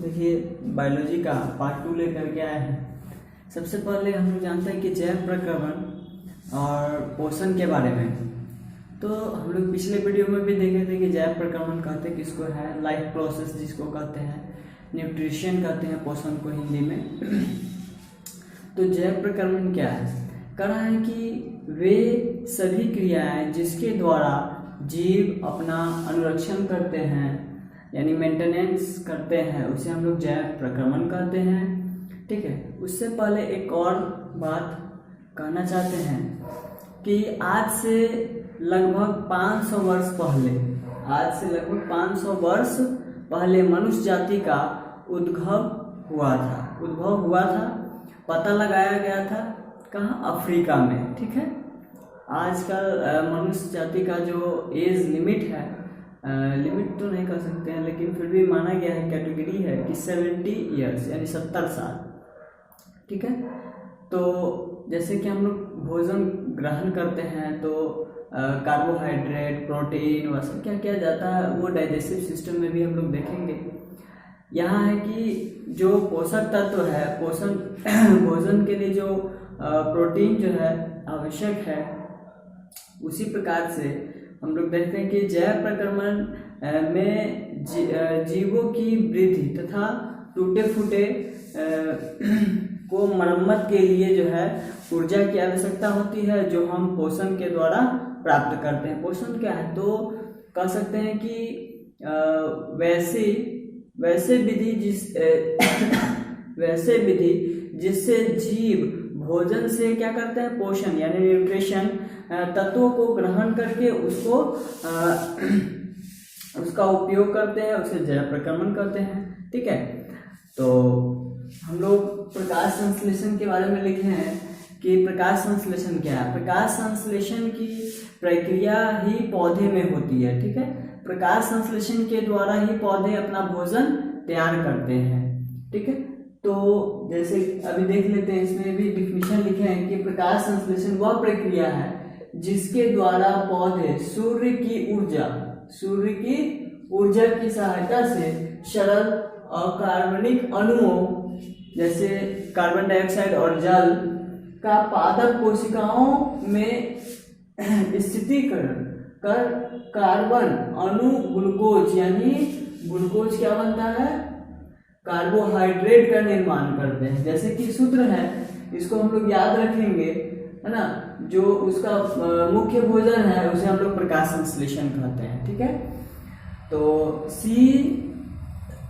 देखिए बायोलॉजी का पार्ट 2 लेकर के आए हैं। सबसे पहले हम लोग जानते हैं कि जैव प्रक्रमण और पोषण के बारे में। तो हम लोग पिछले वीडियो में भी देखे थे कि जैव प्रक्रमण कहते हैं किसको है, लाइफ प्रोसेस जिसको कहते हैं, न्यूट्रिशन कहते हैं पोषण को हिंदी में। तो जैव प्रक्रमण क्या है? कहा है कि वे सभी क्रियाएं जिसके द्वारा जीव अपना अनुरक्षण करते हैं यानी मेंटेनेंस करते हैं उसे हम लोग जैव प्रक्रमण कहते हैं। ठीक है, उससे पहले एक और बात कहना चाहते हैं कि आज से लगभग 500 वर्ष पहले मनुष्य जाति का उद्भव हुआ था। पता लगाया गया था कहाँ? अफ्रीका में। ठीक है, आजकल मनुष्य जाति का जो एज लिमिट है, लिमिट तो नहीं कर सकते हैं लेकिन फिर भी माना गया है, कैटेगरी है कि 70 ईयर्स यानी 70 साल। ठीक है, तो जैसे कि हम लोग भोजन ग्रहण करते हैं तो कार्बोहाइड्रेट, प्रोटीन वह सब क्या किया जाता है, वो डाइजेस्टिव सिस्टम में भी हम लोग देखेंगे। यहाँ है कि जो पोषक तत्व है, भोजन के लिए जो प्रोटीन जो है आवश्यक है, उसी प्रकार से हम लोग देखते हैं कि जैव प्रक्रमण में जीवों की वृद्धि तथा टूटे फूटे को मरम्मत के लिए जो है ऊर्जा की आवश्यकता होती है, जो हम पोषण के द्वारा प्राप्त करते हैं। पोषण क्या है? तो कह सकते हैं कि वैसे विधि जिससे जीव भोजन से क्या करते हैं, पोषण यानी न्यूट्रिशन तत्वों को ग्रहण करके उसका उपयोग करते हैं, उसे जैव प्रक्रमण करते हैं। ठीक है, तो हम लोग प्रकाश संश्लेषण के बारे में लिखे हैं कि प्रकाश संश्लेषण क्या है। प्रकाश संश्लेषण की प्रक्रिया ही पौधे में होती है। ठीक है, प्रकाश संश्लेषण के द्वारा ही पौधे अपना भोजन तैयार करते हैं। ठीक है, तो जैसे अभी देख लेते हैं, इसमें भी डिफिनीशन लिखे हैं कि प्रकाश संश्लेषण वह प्रक्रिया है जिसके द्वारा पौधे सूर्य की ऊर्जा की सहायता से सरल अकार्बनिक अणुओं जैसे कार्बन डाइऑक्साइड और जल का पादप कोशिकाओं में स्थिरीकरण कर कार्बन अणु ग्लूकोज यानी ग्लूकोज क्या बनता है, कार्बोहाइड्रेट का निर्माण करते हैं। जैसे कि सूत्र है, इसको हम लोग याद रखेंगे, है ना। जो उसका मुख्य भोजन है उसे हम लोग प्रकाश संश्लेषण कहते हैं। ठीक है, तो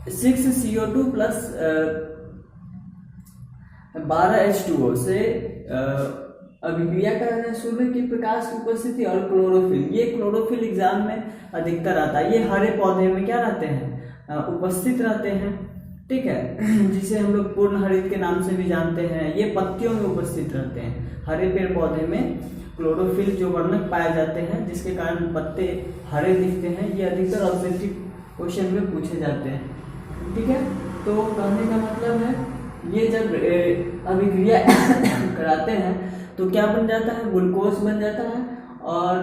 C6CO2 प्लस 12H2O से अभिक्रिया कर रहे हैं सूर्य की प्रकाश की उपस्थिति और क्लोरोफिल। ये क्लोरोफिल एग्जाम में अधिकतर आता है। ये हरे पौधे में क्या रहते हैं, उपस्थित रहते हैं। ठीक है, जिसे हम लोग पूर्ण हरित के नाम से भी जानते हैं। ये पत्तियों में उपस्थित रहते हैं। हरे पेड़ पौधे में क्लोरोफिल जो वर्णक पाए जाते हैं जिसके कारण पत्ते हरे दिखते हैं। ये अधिकतर ऑब्जेक्टिव क्वेश्चन में पूछे जाते हैं। ठीक है, तो कहने का मतलब है ये जब अभिक्रिया कराते हैं तो क्या बन जाता है, ग्लूकोज बन जाता है और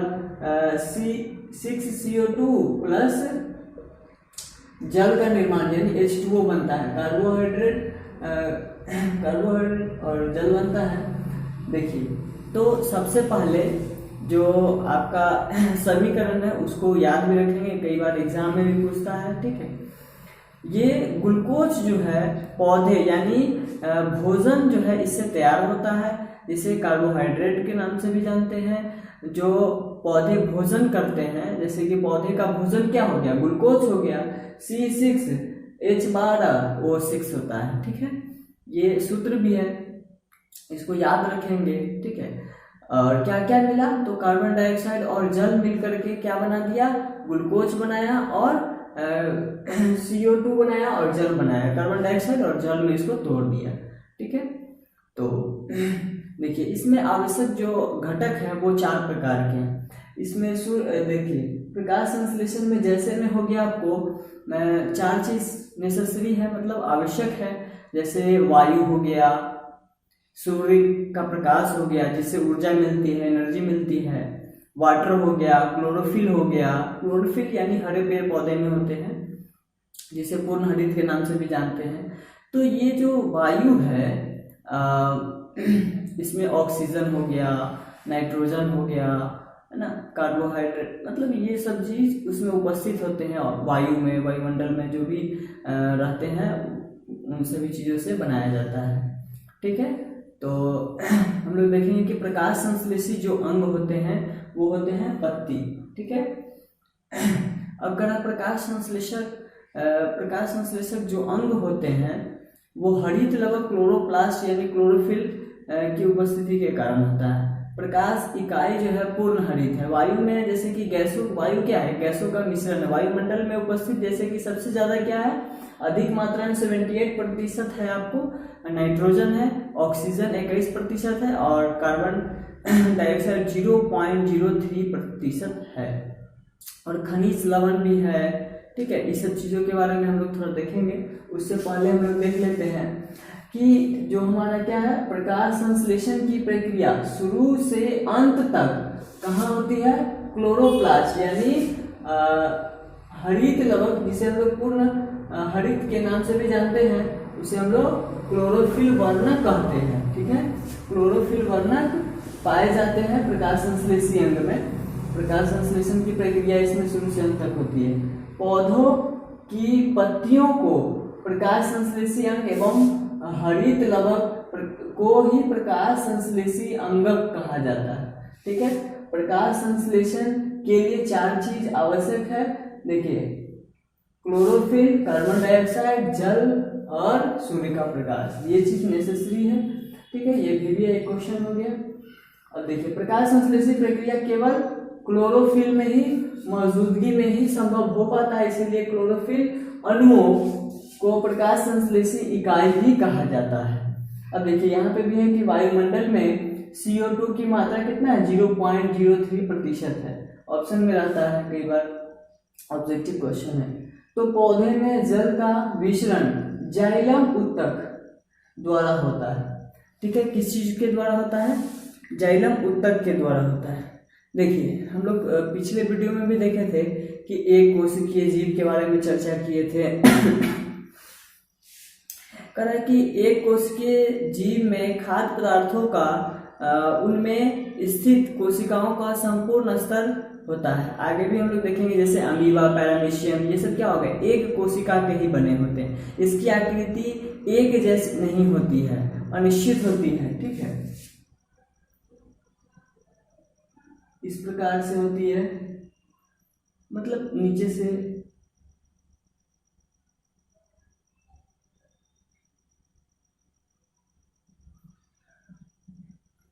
C6CO2 प्लस जल का निर्माण यानी H2O बनता है। कार्बोहाइड्रेट और जल बनता है। देखिए, तो सबसे पहले जो आपका समीकरण है उसको याद भी रखेंगे, कई बार एग्जाम में भी पूछता है। ठीक है, ये ग्लूकोज जो है पौधे यानी भोजन जो है इससे तैयार होता है, जिसे कार्बोहाइड्रेट के नाम से भी जानते हैं। जो पौधे भोजन करते हैं, जैसे कि पौधे का भोजन क्या हो गया, ग्लूकोज हो गया, C6H12O6 होता है। ठीक है, ये सूत्र भी है, इसको याद रखेंगे। ठीक है, और क्या क्या मिला, तो कार्बन डाइऑक्साइड और जल मिल करके क्या बना दिया, ग्लूकोज बनाया और CO2 बनाया और जल बनाया। कार्बन डाइऑक्साइड और जल में इसको तोड़ दिया। ठीक है, तो देखिए इसमें आवश्यक जो घटक है वो 4 प्रकार के हैं। इसमें देखिए प्रकाश संश्लेषण में जैसे में हो गया आपको 4 चीज नेसेसरी है, मतलब आवश्यक है। जैसे वायु हो गया, सूर्य का प्रकाश हो गया जिससे ऊर्जा मिलती है, एनर्जी मिलती है, वाटर हो गया, क्लोरोफिल हो गया, क्लोरोफिल यानी हरे पेड़ पौधे में होते हैं, जिसे पूर्ण हरित के नाम से भी जानते हैं। तो ये जो वायु है इसमें ऑक्सीजन हो गया, नाइट्रोजन हो गया, है ना, कार्बोहाइड्रेट, मतलब ये सब चीज उसमें उपस्थित होते हैं वायु में, वायुमंडल में जो भी रहते हैं उन सभी चीज़ों से बनाया जाता है। ठीक है, तो हम लोग देखेंगे कि प्रकाश संश्लेषी जो अंग होते हैं वो होते हैं पत्ती। ठीक है, अब अगर प्रकाश संश्लेषक जो अंग होते हैं वो हरित लवक क्लोरोप्लास्ट यानी क्लोरोफिल की उपस्थिति के कारण होता है। प्रकाश इकाई जो है पूर्ण हरित है। वायु में जैसे कि वायु क्या है, गैसों का मिश्रण है। वायुमंडल में उपस्थित जैसे कि सबसे ज्यादा क्या है, अधिक मात्रा में 78% है आपको नाइट्रोजन है, ऑक्सीजन 21% है और कार्बन डाइऑक्साइड 0.03% है, और खनिज लवण भी है। ठीक है, इस सब चीजों के बारे में हम लोग थोड़ा देखेंगे। उससे पहले हम लोग देख लेते हैं कि जो हमारा क्या है, प्रकाश संश्लेषण की प्रक्रिया शुरू से अंत तक कहाँ होती है, क्लोरोप्लास्ट यानी हरित लवक, जिसे हम लोग पूर्ण हरित के नाम से भी जानते हैं, उसे हम लोग क्लोरोफिल वर्णक कहते हैं। ठीक है, क्लोरोफिल वर्णक पाए जाते हैं प्रकाश संश्लेषी अंग में। प्रकाश संश्लेषण की प्रक्रिया इसमें शुरू से अंत तक होती है। पौधों की पत्तियों को प्रकाश संश्लेषी अंग एवं हरित लवक को ही प्रकाश संश्लेषी अंगक कहा जाता है। ठीक है, प्रकाश संश्लेषण के लिए 4 चीज आवश्यक है। देखिए, क्लोरोफिल, कार्बन डाइऑक्साइड, जल और सूर्य का प्रकाश, ये चीज नेसेसरी है। ठीक है, ये भी एक क्वेश्चन हो गया। अब देखिए, प्रकाश संश्लेषी प्रक्रिया केवल क्लोरोफिल में ही मौजूदगी में ही संभव हो पाता है, इसीलिए क्लोरोफिल अणुओं को प्रकाश संश्लेषी इकाई भी कहा जाता है। अब देखिए, यहाँ पे भी है कि वायुमंडल में CO2 की मात्रा कितना है, 0.03% है। ऑप्शन में रहता है, कई बार ऑब्जेक्टिव क्वेश्चन है। तो पौधे में जल का विसरण जाइलम उत्तक द्वारा होता है। ठीक है, किस चीज के द्वारा होता है, जाइलम उत्तक के द्वारा होता है। देखिए, हम लोग पिछले वीडियो में भी देखे थे कि एक कोशिकीय जीव के बारे में चर्चा किए थे। कह रहा है कि एक कोशिकीय जीव में खाद्य पदार्थों का उनमें स्थित कोशिकाओं का संपूर्ण स्तर होता है। आगे भी हम लोग देखेंगे, जैसे अमीबा, पैरामीशियम, ये सब क्या हो गए, एक कोशिका के ही बने होते हैं। इसकी आकृति एक जैसी नहीं होती है, अनिश्चित होती है। ठीक है, इस प्रकार से होती है, मतलब नीचे से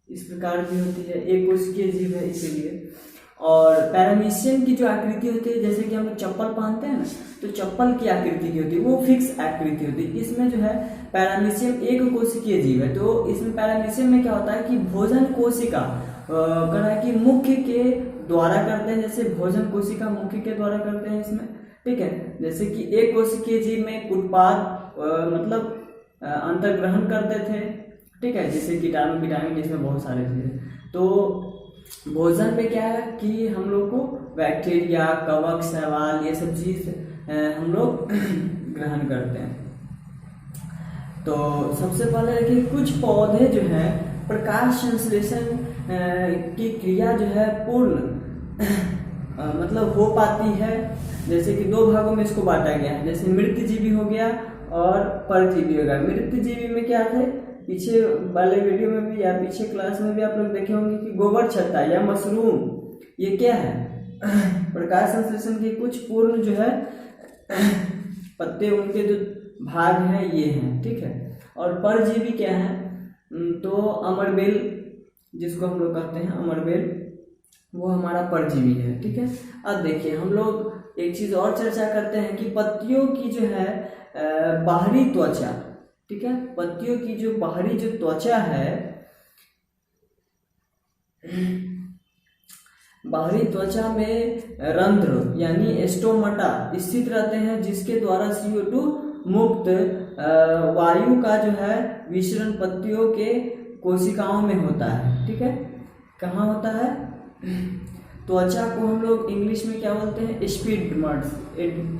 इस प्रकार की होती है, एक कोशिकीय जीव है इसीलिए। और पैरामीशियम की जो आकृति होती है, जैसे कि हम चप्पल पहनते हैं ना, तो चप्पल की आकृति की होती है, वो फिक्स आकृति होती है। इसमें जो है पैरामीशियम एक कोशिकीय जीव है। तो इसमें पैरामीशियम में क्या होता है कि भोजन कोशिका कि मुख्य के द्वारा करते हैं, जैसे भोजन कोशिका मुख्य के द्वारा करते हैं इसमें। ठीक है, जैसे कि एक कोशिकीय जीव में उत्पाद मतलब अंतर्ग्रहण करते थे। ठीक है, जैसे कीटाणु जिसमें बहुत सारे चीजें। तो भोजन में क्या है कि हम लोग को बैक्टीरिया, कवक, शैवाल, ये सब चीज हम लोग ग्रहण करते हैं। तो सबसे पहले देखिए, कुछ पौधे जो है प्रकाश संश्लेषण की क्रिया जो है पूर्ण मतलब हो पाती है। जैसे कि 2 भागों में इसको बांटा गया है, जैसे मृतजीवी हो गया और परजीवी हो गया। मृतजीवी में क्या थे, पीछे वाले वीडियो में भी या पीछे क्लास में भी आप लोग देखे होंगे कि गोबर छत्ता या मशरूम, ये क्या है, प्रकाश संश्लेषण के कुछ पूर्ण जो है पत्ते, उनके जो भाग हैं ये हैं। ठीक है, और परजीवी क्या है, तो अमरबेल, जिसको हम लोग कहते हैं अमरबेल, वो हमारा परजीवी है। ठीक है, अब देखिए, हम लोग एक चीज और चर्चा करते हैं कि पत्तियों की जो है बाहरी त्वचा, ठीक है, पत्तियों की जो बाहरी जो त्वचा है, बाहरी त्वचा में रंध्र यानी स्टोमाटा स्थित रहते हैं, जिसके द्वारा CO2 मुक्त वायु का जो है विसरण पत्तियों के कोशिकाओं में होता है। ठीक है, कहाँ होता है, त्वचा को हम लोग इंग्लिश में क्या बोलते हैं,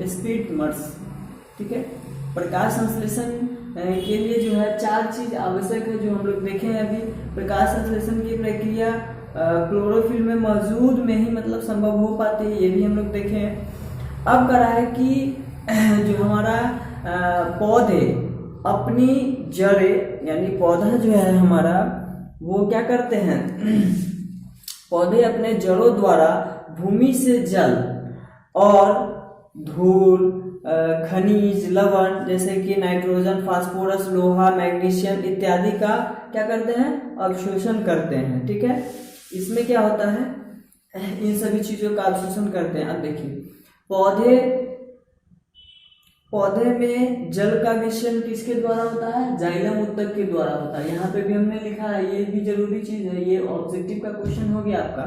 स्पिडमर्स। ठीक है। प्रकाश संश्लेषण के लिए जो है 4 चीज आवश्यक है जो हम लोग देखे हैं अभी। प्रकाश संश्लेषण की प्रक्रिया क्लोरोफिल में मौजूद में ही मतलब संभव हो पाती है, ये भी हम लोग देखे हैं। अब करा है कि जो हमारा पौधे अपनी जड़ें यानी पौधा जो है हमारा वो क्या करते हैं पौधे अपने जड़ों द्वारा भूमि से जल और धूल, खनिज, लवण जैसे कि नाइट्रोजन, फास्फोरस, लोहा, मैग्नीशियम इत्यादि का क्या करते हैं अवशोषण करते हैं, ठीक है। इसमें क्या होता है इन सभी चीजों का अवशोषण करते हैं। अब देखिए पौधे में जल का मिश्रण किसके द्वारा होता है, जाइलम उत्तक के द्वारा होता है। यहाँ पे भी हमने लिखा है, ये भी जरूरी चीज है, ये ऑब्जेक्टिव का क्वेश्चन हो गया आपका।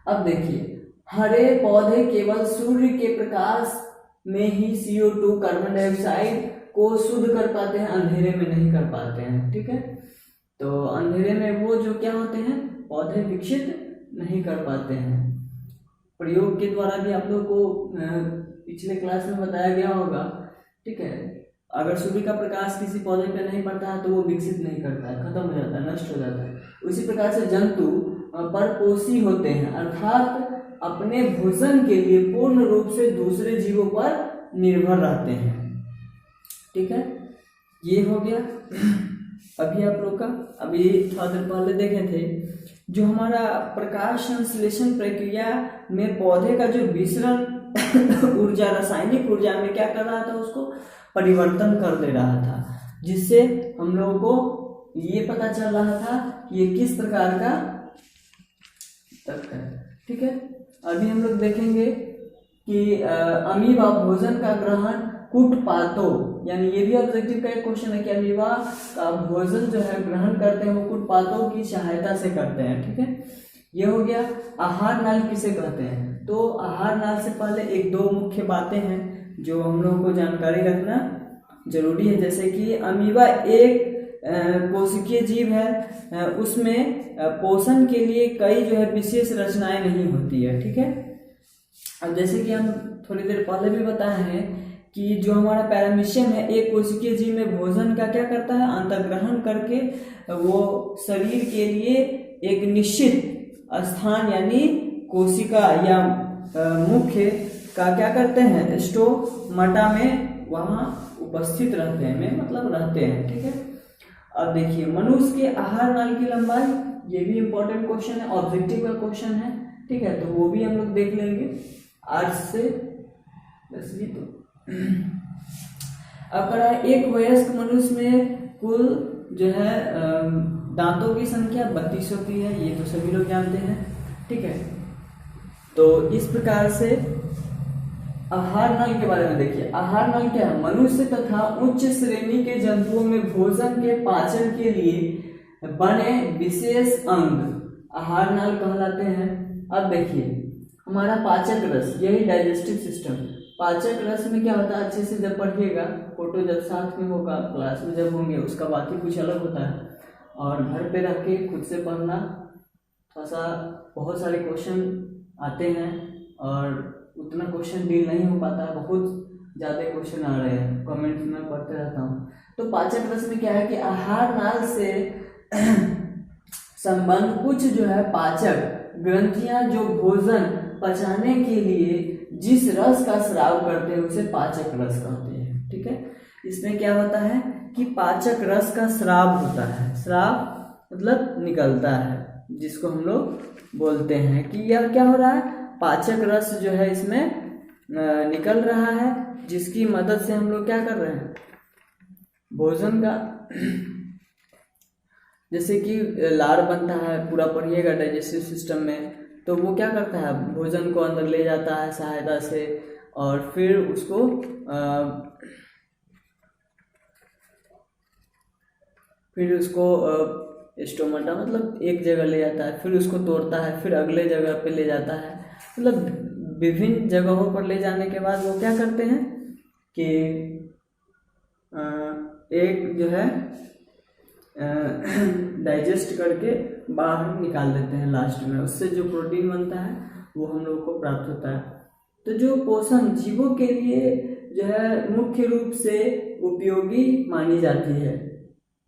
अब देखिए हरे पौधे केवल सूर्य के प्रकाश में ही CO2 कार्बन डाइऑक्साइड को शुद्ध कर पाते हैं, अंधेरे में नहीं कर पाते हैं, ठीक है। तो अंधेरे में वो जो क्या होते हैं पौधे विकसित नहीं कर पाते हैं। प्रयोग के द्वारा भी आप लोग को पिछले क्लास में बताया गया होगा, ठीक है। अगर सूर्य का प्रकाश किसी पौधे पे नहीं पड़ता है तो वो विकसित नहीं करता है, खत्म हो जाता है, नष्ट हो जाता है। उसी प्रकार से जंतु परपोषी होते हैं, अर्थात अपने भोजन के लिए पूर्ण रूप से दूसरे जीवों पर निर्भर रहते हैं, ठीक है। ये हो गया अभी आप लोग का। अभी थोड़ा देर पहले देखे थे जो हमारा प्रकाश संश्लेषण प्रक्रिया में पौधे का जो विसरण ऊर्जा रासायनिक ऊर्जा में क्या कर रहा था उसको परिवर्तन कर दे रहा था, जिससे हम लोगों को ये पता चल रहा था कि ये किस प्रकार का तत्व है, ठीक है। अभी हम लोग देखेंगे कि अमीबा भोजन का ग्रहण कुटपातों यानी ये भी ऑब्जेक्टिव का एक क्वेश्चन है कि अमीबा का भोजन जो है ग्रहण करते हैं वो कुटपातों की सहायता से करते हैं, ठीक है। ये हो गया। आहार नाल किसे कहते हैं, तो आहार नाल से पहले 1-2 मुख्य बातें हैं जो हम लोगों को जानकारी रखना जरूरी है। जैसे कि अमीबा एक कोशिकीय जीव है, उसमें पोषण के लिए कई जो है विशेष रचनाएं नहीं होती है, ठीक है। अब जैसे कि हम थोड़ी देर पहले भी बताए हैं कि जो हमारा पैरामीशियम है एक कोशिकीय जीव में भोजन का क्या करता है अंतर्ग्रहण करके वो शरीर के लिए एक निश्चित स्थान यानी कोशिका या मुख्य का क्या करते हैं स्टोमाटा में वहाँ उपस्थित रहते हैं मतलब रहते हैं, ठीक है। अब देखिए मनुष्य के आहार नाल की लंबाई, ये भी इम्पोर्टेंट क्वेश्चन है, ऑब्जेक्टिव का क्वेश्चन है, ठीक है। तो वो भी हम लोग देख लेंगे 8 से 10वीं। तो अब एक वयस्क मनुष्य में कुल जो है दांतों की संख्या 32 होती है, ये तो सभी लोग जानते हैं, ठीक है। तो इस प्रकार से आहार नल के बारे में देखिए। आहार नल क्या है, मनुष्य तथा उच्च श्रेणी के जंतुओं में भोजन के पाचन के लिए बने विशेष अंग आहार नल कहलाते हैं। अब देखिए हमारा पाचक रस, यही डाइजेस्टिव सिस्टम। पाचक रस में क्या होता है, अच्छे से जब पढ़िएगा, फोटो जब साथ में होगा क्लास में जब होंगे उसका बात ही कुछ अलग होता है, और घर पे रह के खुद से पढ़ना थोड़ा सा बहुत सारे क्वेश्चन आते हैं और उतना क्वेश्चन डील नहीं हो पाता, बहुत ज़्यादा क्वेश्चन आ रहे हैं, कमेंट्स में पढ़ते रहता हूँ। तो पाचक रस में क्या है कि आहार नाल से संबंध कुछ जो है पाचक ग्रंथियां जो भोजन पचाने के लिए जिस रस का स्राव करते हैं उसे पाचक रस कहते हैं, ठीक है। इसमें क्या होता है कि पाचक रस का स्राव होता है, स्राव मतलब निकलता है, जिसको हम लोग बोलते हैं कि यह क्या हो रहा है, पाचक रस जो है इसमें निकल रहा है, जिसकी मदद से हम लोग क्या कर रहे हैं भोजन का, जैसे कि लार बनता है, पूरा पढ़िएगा डाइजेस्टिव सिस्टम में, तो वो क्या करता है भोजन को अंदर ले जाता है सहायता से, और फिर उसको स्टोमाटा मतलब एक जगह ले जाता है, फिर उसको तोड़ता है, फिर अगले जगह पे ले जाता है, मतलब विभिन्न जगहों पर ले जाने के बाद वो क्या करते हैं कि एक जो है डाइजेस्ट करके बाहर निकाल देते हैं लास्ट में, उससे जो प्रोटीन बनता है वो हम लोग को प्राप्त होता है। तो जो पोषण जीवों के लिए जो है मुख्य रूप से उपयोगी मानी जाती है।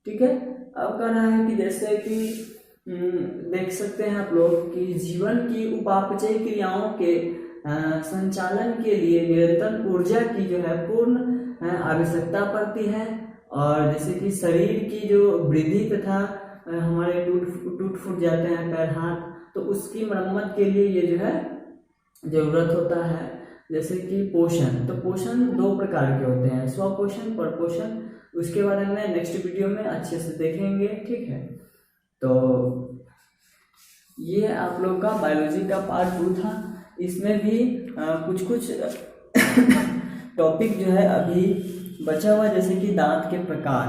ठीक है, अब कह रहा है कि जैसे कि देख सकते हैं आप लोग कि जीवन की उपापचय क्रियाओं के संचालन के लिए निरंतर ऊर्जा की जो है पूर्ण आवश्यकता पड़ती है। और जैसे कि शरीर की जो वृद्धि तथा हमारे टूट फूट जाते हैं पैर हाथ, तो उसकी मरम्मत के लिए ये जो है जरूरत होता है। जैसे कि पोषण, तो पोषण 2 प्रकार के होते हैं, स्वपोषण, परपोषण। उसके बारे में नेक्स्ट वीडियो में अच्छे से देखेंगे। ठीक है, तो ये आप लोग का बायोलॉजी का पार्ट 2 था। इसमें भी कुछ टॉपिक जो है अभी बचा हुआ, जैसे कि दांत के प्रकार।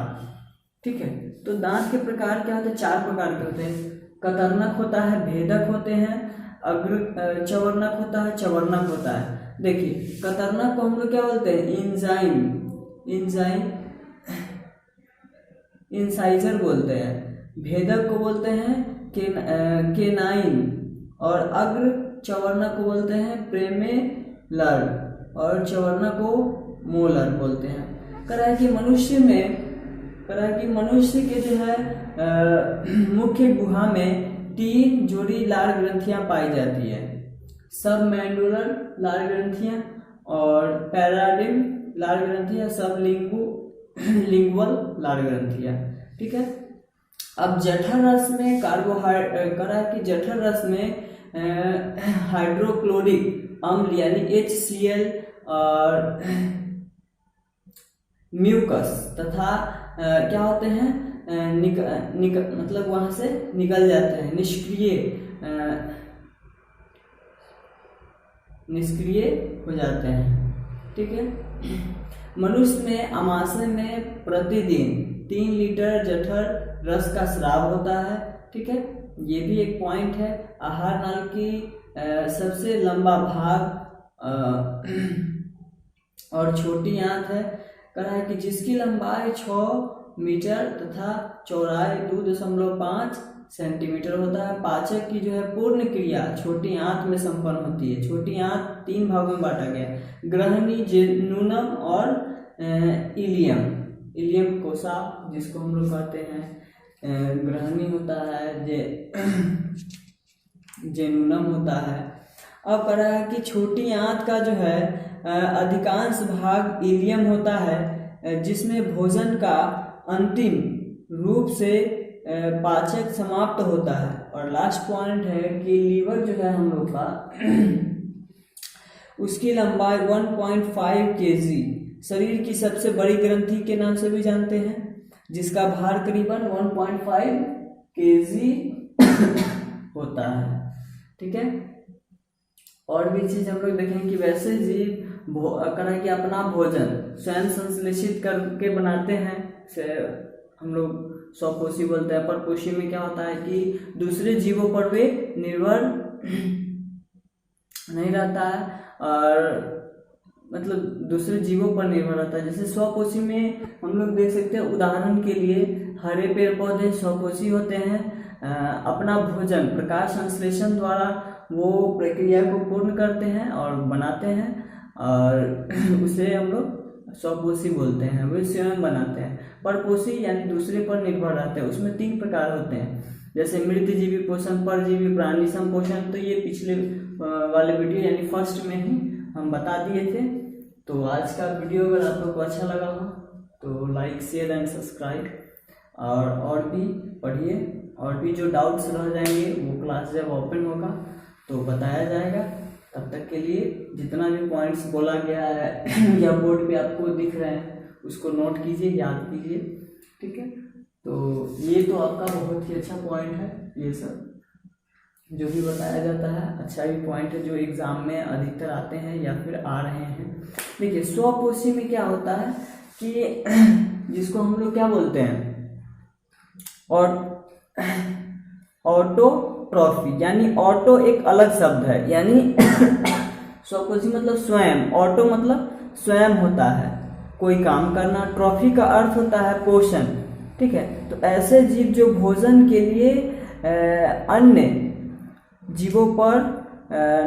ठीक है, तो दांत के प्रकार क्या होते हैं? 4 प्रकार के होते हैं। कतरनक होता है, भेदक होते हैं, अग्र चवर्णक होता है, चवर्णक होता है। देखिए, कतरनक को हम लोग क्या बोलते हैं? इंसाइजर बोलते हैं। भेदक को बोलते हैं केनाइन, और अग्र चवर्णक को बोलते हैं प्रेमेलर, और चवर्णक को मोलर बोलते हैं। कह रहा है कि मनुष्य के जो है मुख्य गुहा में 3 जोड़ी लार ग्रंथियां पाई जाती है, सब मैंडुलर लार ग्रंथियां और पैराडिम लार ग्रंथियां, सब लिंगुअल लार ग्रंथियां। ठीक है, अब जठर रस में जठर रस में हाइड्रोक्लोरिक अम्ल यानी HCl और म्यूकस तथा क्या होते हैं मतलब वहां से निकल जाते हैं, निष्क्रिय हो जाते हैं। ठीक है, मनुष्य में आमाशय में प्रतिदिन 3 लीटर जठर रस का स्राव होता है। ठीक है, ये भी एक पॉइंट है। आहार नाल की सबसे लंबा भाग और छोटी आंत है। कह रहा है कि जिसकी लंबाई 6 मीटर तथा चौड़ाई 2.5 सेंटीमीटर होता है। पाचक की जो है पूर्ण क्रिया छोटी आंत में संपन्न होती है। छोटी आंत 3 भागों में बांटा गया है, ग्रहणी, जेनुनम और इलियम कोसा, जिसको हम लोग कहते हैं ग्रहणी होता है, जेनुनम होता है। अब कह रहा है कि छोटी आंत का जो है अधिकांश भाग इलियम होता है, जिसमें भोजन का अंतिम रूप से पाचक समाप्त होता है। और लास्ट पॉइंट है कि लीवर जो है हम लोग का उसकी लंबाई 1.5 kg, शरीर की सबसे बड़ी ग्रंथि के नाम से भी जानते हैं, जिसका भार करीबन 1.5 kg होता है। ठीक है, और भी चीज हम लोग देखेंगे कि वैसे जीव कि अपना भोजन स्वयं संश्लेषित करके बनाते हैं। हम लोग स्वपोषी बोलते हैं। परपोषी में क्या होता है कि दूसरे जीवों पर वे निर्भर नहीं रहता है, और मतलब दूसरे जीवों पर निर्भर रहता है। जैसे स्वपोषी में हम लोग देख सकते हैं, उदाहरण के लिए हरे पेड़ पौधे स्वपोषी होते हैं। अपना भोजन प्रकाश संश्लेषण द्वारा वो प्रक्रिया को पूर्ण करते हैं और बनाते हैं, और उसे हम लोग स्वपोषी बोलते हैं, वे स्वयं बनाते हैं। परपोषी यानी दूसरे पर निर्भर रहते हैं। उसमें 3 प्रकार होते हैं, जैसे मृतजीवी पोषण, परजीवी प्राणी संपोषण। तो ये पिछले वाले वीडियो यानी फर्स्ट में ही हम बता दिए थे। तो आज का वीडियो अगर आप लोग को अच्छा लगा हो तो लाइक, शेयर एंड सब्सक्राइब, और भी पढ़िए। और भी जो डाउट्स रह जाएंगे वो क्लास जब ओपन होगा तो बताया जाएगा। तब तक के लिए जितना भी पॉइंट्स बोला गया है या बोर्ड पे आपको दिख रहे हैं उसको नोट कीजिए, याद कीजिए। ठीक है, तो ये तो आपका बहुत ही अच्छा पॉइंट है। ये सब जो भी बताया जाता है अच्छा ही पॉइंट है, जो एग्जाम में अधिकतर आते हैं या फिर आ रहे हैं। देखिए, स्वपोषी में क्या होता है कि जिसको हम लोग क्या बोलते हैं, और ऑटोट्रॉफी, यानी ऑटो एक अलग शब्द है, यानी स्वपोषी मतलब स्वयं, ऑटो मतलब स्वयं होता है कोई काम करना, ट्रॉफी का अर्थ होता है पोषण। ठीक है, तो ऐसे जीव जो भोजन के लिए अन्य जीवों पर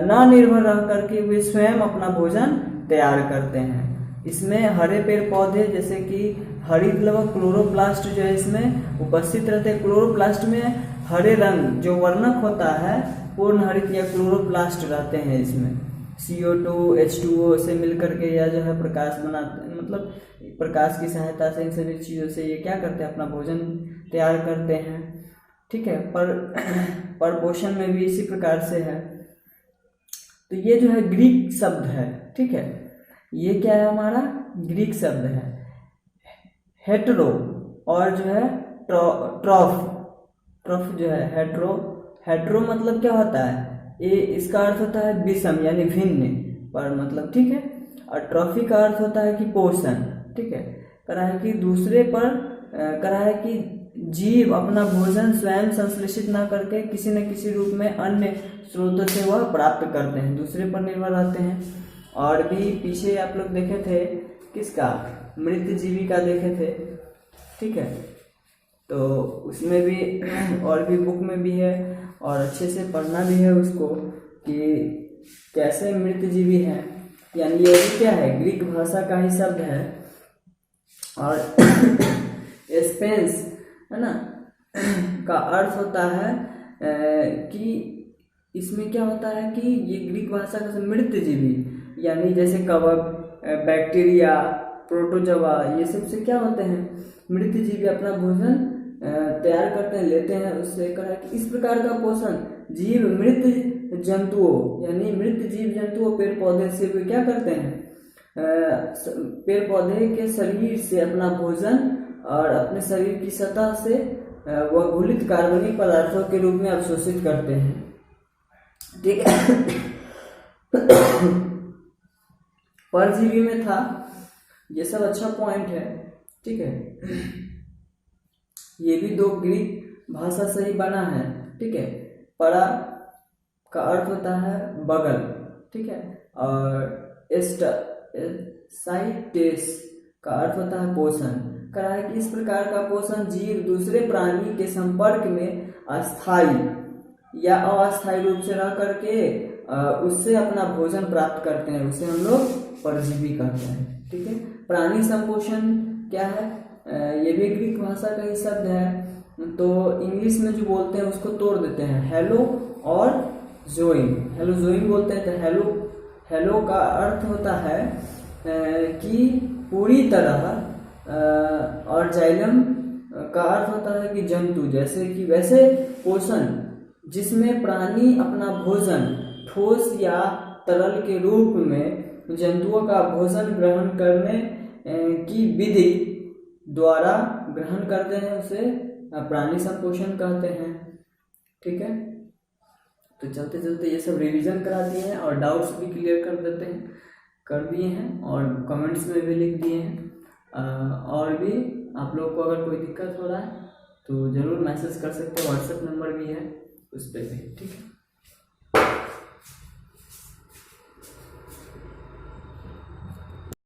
न निर्भर रह करके वे स्वयं अपना भोजन तैयार करते हैं। इसमें हरे पेड़ पौधे जैसे कि हरित लवक क्लोरोप्लास्ट जो है इसमें उपस्थित रहते हैं। क्लोरोप्लास्ट में हरे रंग जो वर्णक होता है पूर्ण हरित या क्लोरोप्लास्ट रहते हैं इसमें। CO2 H2O से मिलकर के या जो है प्रकाश बनाते हैं, मतलब प्रकाश की सहायता से इन सभी चीज़ों से ये क्या करते हैं, अपना भोजन तैयार करते हैं। ठीक है, पर पोषण में भी इसी प्रकार से है। तो ये जो है ग्रीक शब्द है। ठीक है, ये क्या है, हमारा ग्रीक शब्द है। हेटेरो और जो है ट्रॉफ जो है हेटेरो मतलब क्या होता है, ये इसका अर्थ होता है विषम यानी भिन्न पर मतलब। ठीक है, और ट्रॉफी का अर्थ होता है कि पोषण। ठीक है, करा है कि दूसरे पर करा है कि जीव अपना भोजन स्वयं संश्लेषित ना करके किसी न किसी रूप में अन्य स्रोतों से वह प्राप्त करते हैं, दूसरे पर निर्भर रहते हैं। और भी पीछे आप लोग देखे थे किसका, मृत जीवी का देखे थे। ठीक है, तो उसमें भी और भी बुक में भी है और अच्छे से पढ़ना भी है उसको कि कैसे मृत जीवी है। यानी ये भी क्या है, ग्रीक भाषा का ही शब्द है। और स्पेंस है ना का अर्थ होता है कि इसमें क्या होता है कि ये ग्रीक भाषा का मृत जीवी यानी जैसे कवक, बैक्टीरिया, प्रोटोजोआ, ये सब से क्या होते हैं, मृत जीवी अपना भोजन तैयार करते हैं, लेते हैं उससे। कहा कि इस प्रकार का पोषण जीव मृत जंतुओं यानी मृत जीव जंतुओं पेड़ पौधे से वे क्या करते हैं, पेड़ पौधे के शरीर से अपना भोजन और अपने शरीर की सतह से वह घुलित कार्बनिक पदार्थों के रूप में अवशोषित करते हैं। ठीक है, परजीवी में था ये सब अच्छा पॉइंट है। ठीक है, ये भी दो ग्रीक भाषा से ही बना है। ठीक है, परा का अर्थ होता है बगल। ठीक है, और साइटेस का अर्थ होता है पोषण। कहा है कि इस प्रकार का पोषण जीव दूसरे प्राणी के संपर्क में अस्थायी या अस्थायी रूप से रह करके उससे अपना भोजन प्राप्त करते हैं, उसे हम लोग परजीवी कहते हैं। ठीक है, प्राणी संपोषण क्या है, ये भी ग्रीक भाषा का ही शब्द है। तो इंग्लिश में जो बोलते हैं उसको तोड़ देते हैं, हेलो और जोइंग, हेलो जोइंग बोलते हैं। तो हेलो का अर्थ होता है कि पूरी तरह, और जाइलम का अर्थ होता है कि जंतु, जैसे कि वैसे पोषण जिसमें प्राणी अपना भोजन ठोस या तरल के रूप में जंतुओं का भोजन ग्रहण करने की विधि द्वारा ग्रहण करते हैं, उसे प्राणी संपोषण कहते हैं। ठीक है, तो चलते चलते ये सब रिवीजन करा दिए हैं और डाउट्स भी क्लियर कर दिए हैं और कमेंट्स में भी लिख दिए हैं। और भी आप लोग को अगर कोई दिक्कत हो रहा है तो ज़रूर मैसेज कर सकते हो, व्हाट्सएप नंबर भी है उस पर भी। ठीक है।